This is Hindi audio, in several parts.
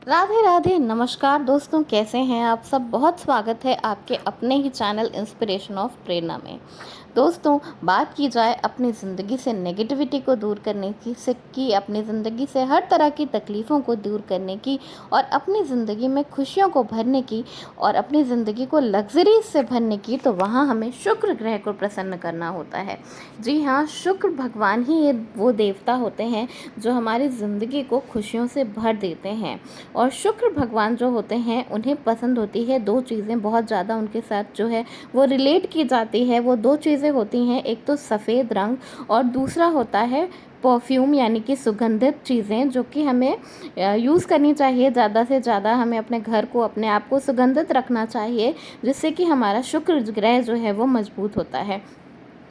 राधे राधे, नमस्कार दोस्तों, कैसे हैं आप सब। बहुत स्वागत है आपके अपने ही चैनल इंस्पिरेशन ऑफ प्रेरणा में। दोस्तों, बात की जाए अपनी ज़िंदगी से नेगेटिविटी को दूर करने की अपनी ज़िंदगी से हर तरह की तकलीफ़ों को दूर करने की और अपनी ज़िंदगी में खुशियों को भरने की और अपनी ज़िंदगी को लग्जरी से भरने की, तो वहाँ हमें शुक्र ग्रह को प्रसन्न करना होता है। जी हाँ, शुक्र भगवान ही ये वो देवता होते हैं जो हमारी ज़िंदगी को खुशियों से भर देते हैं। और शुक्र भगवान जो होते हैं उन्हें पसंद होती है दो चीज़ें बहुत ज़्यादा, उनके साथ जो है वो रिलेट की जाती है। वो दो चीज़ें होती हैं, एक तो सफ़ेद रंग और दूसरा होता है परफ्यूम, यानी कि सुगंधित चीज़ें जो कि हमें यूज़ करनी चाहिए। ज़्यादा से ज़्यादा हमें अपने घर को, अपने आप को सुगंधित रखना चाहिए, जिससे कि हमारा शुक्र ग्रह जो है वो मजबूत होता है।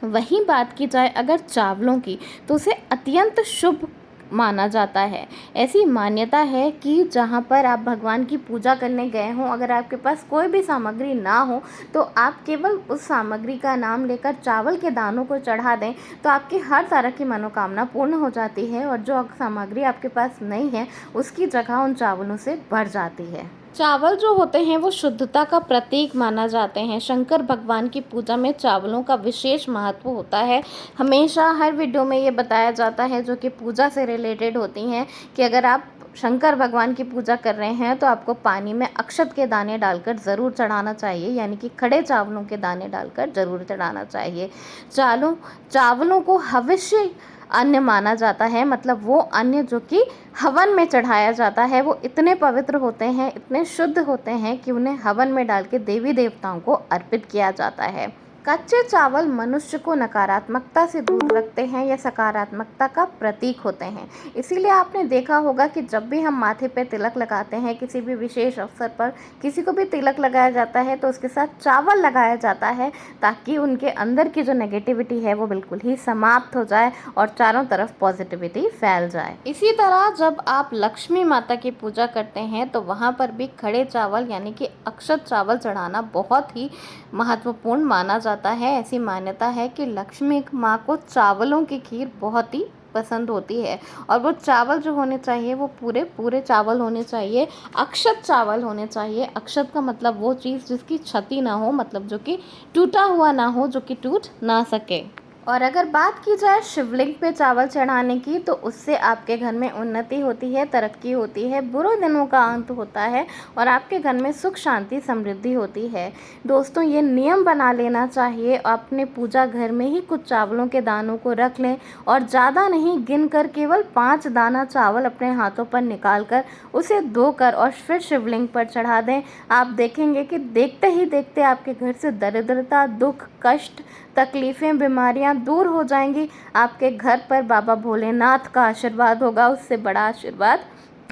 वहीं बात की जाए अगर चावलों की, तो उसे अत्यंत शुभ माना जाता है। ऐसी मान्यता है कि जहाँ पर आप भगवान की पूजा करने गए हों, अगर आपके पास कोई भी सामग्री ना हो, तो आप केवल उस सामग्री का नाम लेकर चावल के दानों को चढ़ा दें, तो आपकी हर तरह की मनोकामना पूर्ण हो जाती है और जो सामग्री आपके पास नहीं है, उसकी जगह उन चावलों से भर जाती है। चावल जो होते हैं वो शुद्धता का प्रतीक माना जाते हैं। शंकर भगवान की पूजा में चावलों का विशेष महत्व होता है। हमेशा हर वीडियो में ये बताया जाता है जो कि पूजा से रिलेटेड होती हैं, कि अगर आप शंकर भगवान की पूजा कर रहे हैं तो आपको पानी में अक्षत के दाने डालकर ज़रूर चढ़ाना चाहिए, यानी कि खड़े चावलों के दाने डालकर ज़रूर चढ़ाना चाहिए। चावलों को हविष्य अन्न माना जाता है, मतलब वो अन्न जो कि हवन में चढ़ाया जाता है, वो इतने पवित्र होते हैं, इतने शुद्ध होते हैं कि उन्हें हवन में डाल के देवी देवताओं को अर्पित किया जाता है। कच्चे चावल मनुष्य को नकारात्मकता से दूर रखते हैं या सकारात्मकता का प्रतीक होते हैं। इसीलिए आपने देखा होगा कि जब भी हम माथे पे तिलक लगाते हैं, किसी भी विशेष अवसर पर किसी को भी तिलक लगाया जाता है, तो उसके साथ चावल लगाया जाता है, ताकि उनके अंदर की जो नेगेटिविटी है वो बिल्कुल ही समाप्त हो जाए और चारों तरफ पॉजिटिविटी फैल जाए। इसी तरह जब आप लक्ष्मी माता की पूजा करते हैं, तो वहाँ पर भी खड़े चावल यानी कि अक्षत चावल चढ़ाना बहुत ही महत्वपूर्ण माना जाता है। ऐसी मान्यता है कि लक्ष्मी माँ को चावलों की खीर बहुत ही पसंद होती है, और वो चावल जो होने चाहिए वो पूरे पूरे चावल होने चाहिए, अक्षत चावल होने चाहिए। अक्षत का मतलब वो चीज़ जिसकी क्षति ना हो, मतलब जो कि टूटा हुआ ना हो, जो कि टूट ना सके। और अगर बात की जाए शिवलिंग पे चावल चढ़ाने की, तो उससे आपके घर में उन्नति होती है, तरक्की होती है, बुरे दिनों का अंत होता है और आपके घर में सुख शांति समृद्धि होती है। दोस्तों, ये नियम बना लेना चाहिए, अपने पूजा घर में ही कुछ चावलों के दानों को रख लें और ज़्यादा नहीं, गिनकर केवल 5 दाना चावल अपने हाथों पर निकाल कर उसे धोकर और फिर शिवलिंग पर चढ़ा दें। आप देखेंगे कि देखते ही देखते आपके घर से दरिद्रता, दुख, कष्ट, तकलीफ़ें, बीमारियां दूर हो जाएंगी। आपके घर पर बाबा भोलेनाथ का आशीर्वाद होगा। उससे बड़ा आशीर्वाद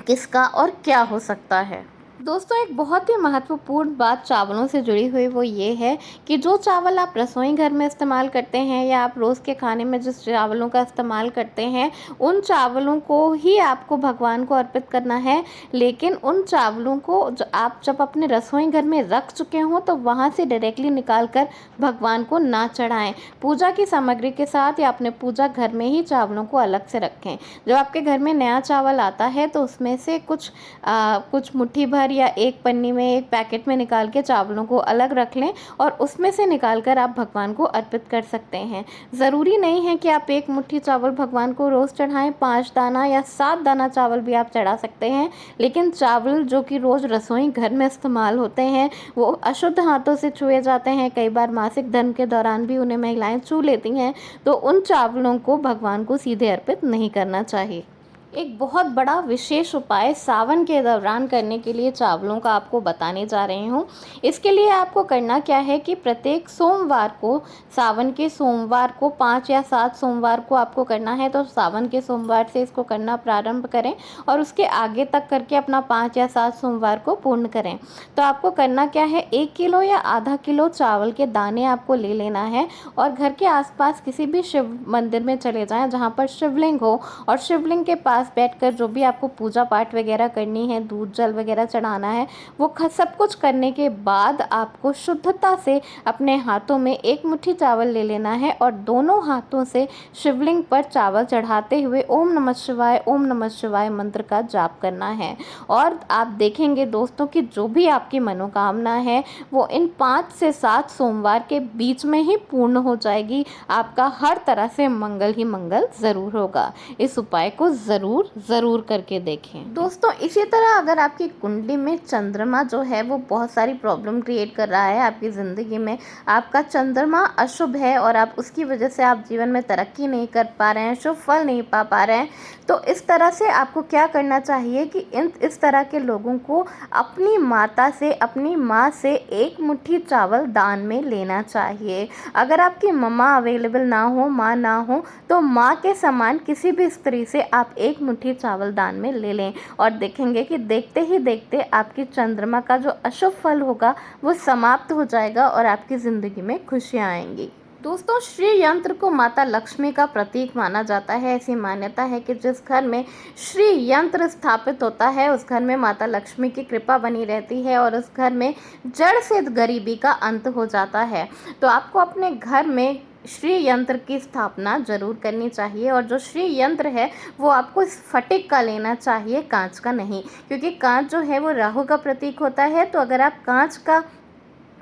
किसका और क्या हो सकता है। दोस्तों, एक बहुत ही महत्वपूर्ण बात चावलों से जुड़ी हुई वो ये है कि जो चावल आप रसोई घर में इस्तेमाल करते हैं या आप रोज़ के खाने में जिस चावलों का इस्तेमाल करते हैं, उन चावलों को ही आपको भगवान को अर्पित करना है। लेकिन उन चावलों को आप जब अपने रसोई घर में रख चुके हों, तो वहाँ से डायरेक्टली निकाल कर भगवान को ना चढ़ाएं। पूजा की सामग्री के साथ या अपने पूजा घर में ही चावलों को अलग से रखें। जब आपके घर में नया चावल आता है, तो उसमें से कुछ मुट्ठी भर या एक पन्नी में, एक पैकेट में निकाल के चावलों को अलग रख लें और उसमें से निकाल कर आप भगवान को अर्पित कर सकते हैं। ज़रूरी नहीं है कि आप एक मुट्ठी चावल भगवान को रोज़ चढ़ाएं, 5 दाना या 7 दाना चावल भी आप चढ़ा सकते हैं। लेकिन चावल जो कि रोज़ रसोई घर में इस्तेमाल होते हैं, वो अशुद्ध हाथों से छुए जाते हैं। कई बार मासिक धर्म के दौरान भी उन्हें महिलाएं छू लेती हैं, तो उन चावलों को भगवान को सीधे अर्पित नहीं करना चाहिए। एक बहुत बड़ा विशेष उपाय सावन के दौरान करने के लिए चावलों का आपको बताने जा रही हूँ। इसके लिए आपको करना क्या है कि प्रत्येक सोमवार को, सावन के सोमवार को, 5 या 7 सोमवार को आपको करना है, तो सावन के सोमवार से इसको करना प्रारंभ करें और उसके आगे तक करके अपना 5 या 7 सोमवार को पूर्ण करें। तो आपको करना क्या है, 1 किलो या आधा किलो चावल के दाने आपको ले लेना है और घर के आसपास किसी भी शिव मंदिर में चले जाएं जहाँ पर शिवलिंग हो, और शिवलिंग के पास पास बैठकर जो भी आपको पूजा पाठ वगैरह करनी है, दूध जल वगैरह चढ़ाना है, वो सब कुछ करने के बाद आपको शुद्धता से अपने हाथों में एक मुट्ठी चावल ले लेना है और दोनों हाथों से शिवलिंग पर चावल चढ़ाते हुए ओम नमः शिवाय मंत्र का जाप करना है। और आप देखेंगे दोस्तों कि जो भी आपकी मनोकामना है वो इन 5 से 7 सोमवार के बीच में ही पूर्ण हो जाएगी। आपका हर तरह से मंगल ही मंगल ज़रूर होगा। इस उपाय को ज़रूर करके देखें। दोस्तों इसी तरह अगर आपकी कुंडली में चंद्रमा जो है वो बहुत सारी प्रॉब्लम क्रिएट कर रहा है आपकी ज़िंदगी में, आपका चंद्रमा अशुभ है और आप उसकी वजह से आप जीवन में तरक्की नहीं कर पा रहे हैं, शुभ फल नहीं पा रहे हैं, तो इस तरह से आपको क्या करना चाहिए कि इस तरह के लोगों को अपनी माता से, अपनी माँ से एक मुट्ठी चावल दान में लेना चाहिए। अगर आपकी मम्मा अवेलेबल ना हो, माँ ना हो, तो माँ के समान किसी भी स्त्री से आप एक मुट्ठी चावल दान में ले लें और देखेंगे कि देखते ही देखते आपकी चंद्रमा का जो अशुभ फल होगा वो समाप्त हो जाएगा और आपकी ज़िंदगी में खुशियाँ आएंगी। दोस्तों श्री यंत्र को माता लक्ष्मी का प्रतीक माना जाता है। ऐसी मान्यता है कि जिस घर में श्री यंत्र स्थापित होता है उस घर में माता लक्ष्मी की कृपा बनी रहती है और उस घर में जड़ से गरीबी का अंत हो जाता है। तो आपको अपने घर में श्री यंत्र की स्थापना जरूर करनी चाहिए और जो श्री यंत्र है वो आपको स्फटिक का लेना चाहिए, कांच का नहीं, क्योंकि कांच जो है वो राहु का प्रतीक होता है। तो अगर आप कांच का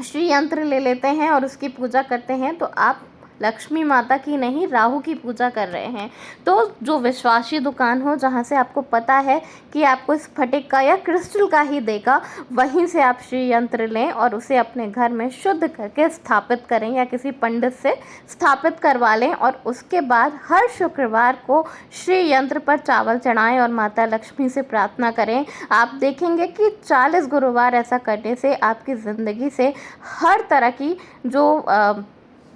श्री यंत्र ले लेते हैं और उसकी पूजा करते हैं तो आप लक्ष्मी माता की नहीं, राहु की पूजा कर रहे हैं। तो जो विश्वासी दुकान हो जहाँ से आपको पता है कि आपको स्फटिक का या क्रिस्टल का ही देगा, वहीं से आप श्री यंत्र लें और उसे अपने घर में शुद्ध करके स्थापित करें या किसी पंडित से स्थापित करवा लें और उसके बाद हर शुक्रवार को श्री यंत्र पर चावल चढ़ाएं और माता लक्ष्मी से प्रार्थना करें। आप देखेंगे कि 40 गुरुवार ऐसा करने से आपकी ज़िंदगी से हर तरह की जो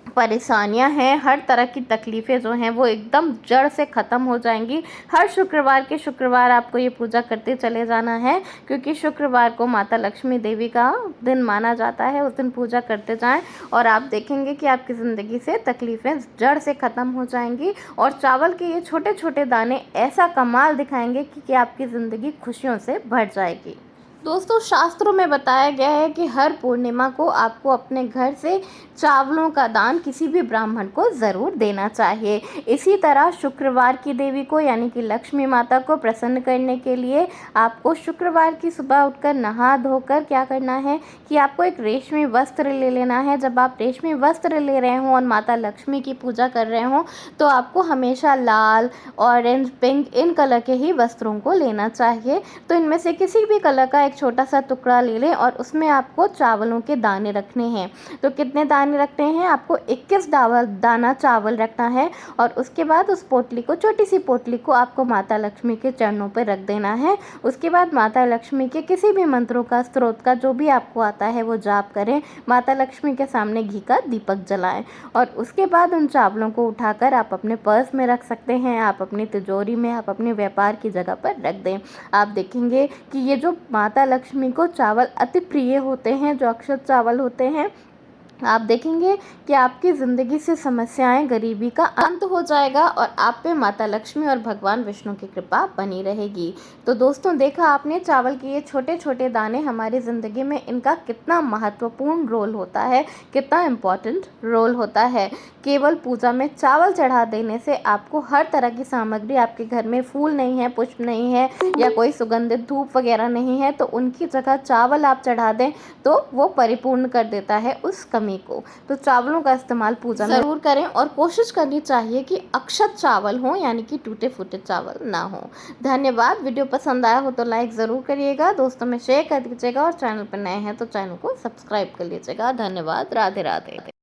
परेशानियां हैं, हर तरह की तकलीफ़ें जो हैं वो एकदम जड़ से ख़त्म हो जाएंगी। हर शुक्रवार के शुक्रवार आपको ये पूजा करते चले जाना है, क्योंकि शुक्रवार को माता लक्ष्मी देवी का दिन माना जाता है। उस दिन पूजा करते जाएं और आप देखेंगे कि आपकी ज़िंदगी से तकलीफ़ें जड़ से ख़त्म हो जाएंगी और चावल के ये छोटे छोटे दाने ऐसा कमाल दिखाएंगे कि आपकी ज़िंदगी खुशियों से भर जाएगी। दोस्तों शास्त्रों में बताया गया है कि हर पूर्णिमा को आपको अपने घर से चावलों का दान किसी भी ब्राह्मण को ज़रूर देना चाहिए। इसी तरह शुक्रवार की देवी को यानी कि लक्ष्मी माता को प्रसन्न करने के लिए आपको शुक्रवार की सुबह उठकर नहा धोकर क्या करना है कि आपको एक रेशमी वस्त्र ले लेना है। जब आप रेशमी वस्त्र ले रहे हों और माता लक्ष्मी की पूजा कर रहे हों तो आपको हमेशा लाल, ऑरेंज, पिंक इन कलर के ही वस्त्रों को लेना चाहिए। तो इनमें से किसी भी कलर का छोटा सा टुकड़ा ले लें और उसमें आपको चावलों के दाने रखने हैं। तो कितने दाने रखने हैं? आपको 21 दाना चावल रखना है और उसके बाद उस पोटली को, छोटी सी पोटली को आपको माता लक्ष्मी के चरणों पर रख देना है। उसके बाद माता लक्ष्मी के किसी भी मंत्रों का, स्त्रोत का जो भी आपको आता है वो जाप करें। माता लक्ष्मी के सामने घी का दीपक जलाएं और उसके बाद उन चावलों को उठाकर आप अपने पर्स में रख सकते हैं, आप अपनी तिजोरी में, आप अपने व्यापार की जगह पर रख दें। आप देखेंगे कि ये जो माता लक्ष्मी को चावल अति प्रिय होते हैं, जो अक्षत चावल होते हैं, आप देखेंगे कि आपकी ज़िंदगी से समस्याएं, गरीबी का अंत हो जाएगा और आप पे माता लक्ष्मी और भगवान विष्णु की कृपा बनी रहेगी। तो दोस्तों देखा आपने, चावल के ये छोटे छोटे दाने हमारी ज़िंदगी में इनका कितना महत्वपूर्ण रोल होता है, कितना इम्पॉर्टेंट रोल होता है। केवल पूजा में चावल चढ़ा देने से आपको हर तरह की सामग्री, आपके घर में फूल नहीं है, पुष्प नहीं है या कोई सुगंधित धूप वगैरह नहीं है, तो उनकी जगह चावल आप चढ़ा दें तो वो परिपूर्ण कर देता है उस कमी को। तो चावलों का इस्तेमाल पूजा में ज़रूर करें और कोशिश करनी चाहिए कि अक्षत चावल हो, यानी कि टूटे फूटे चावल ना हो। धन्यवाद। वीडियो पसंद आया हो तो लाइक ज़रूर करिएगा, दोस्तों में शेयर कर दीजिएगा और चैनल पर नए हैं तो चैनल को सब्सक्राइब कर लीजिएगा। धन्यवाद। राधे राधे।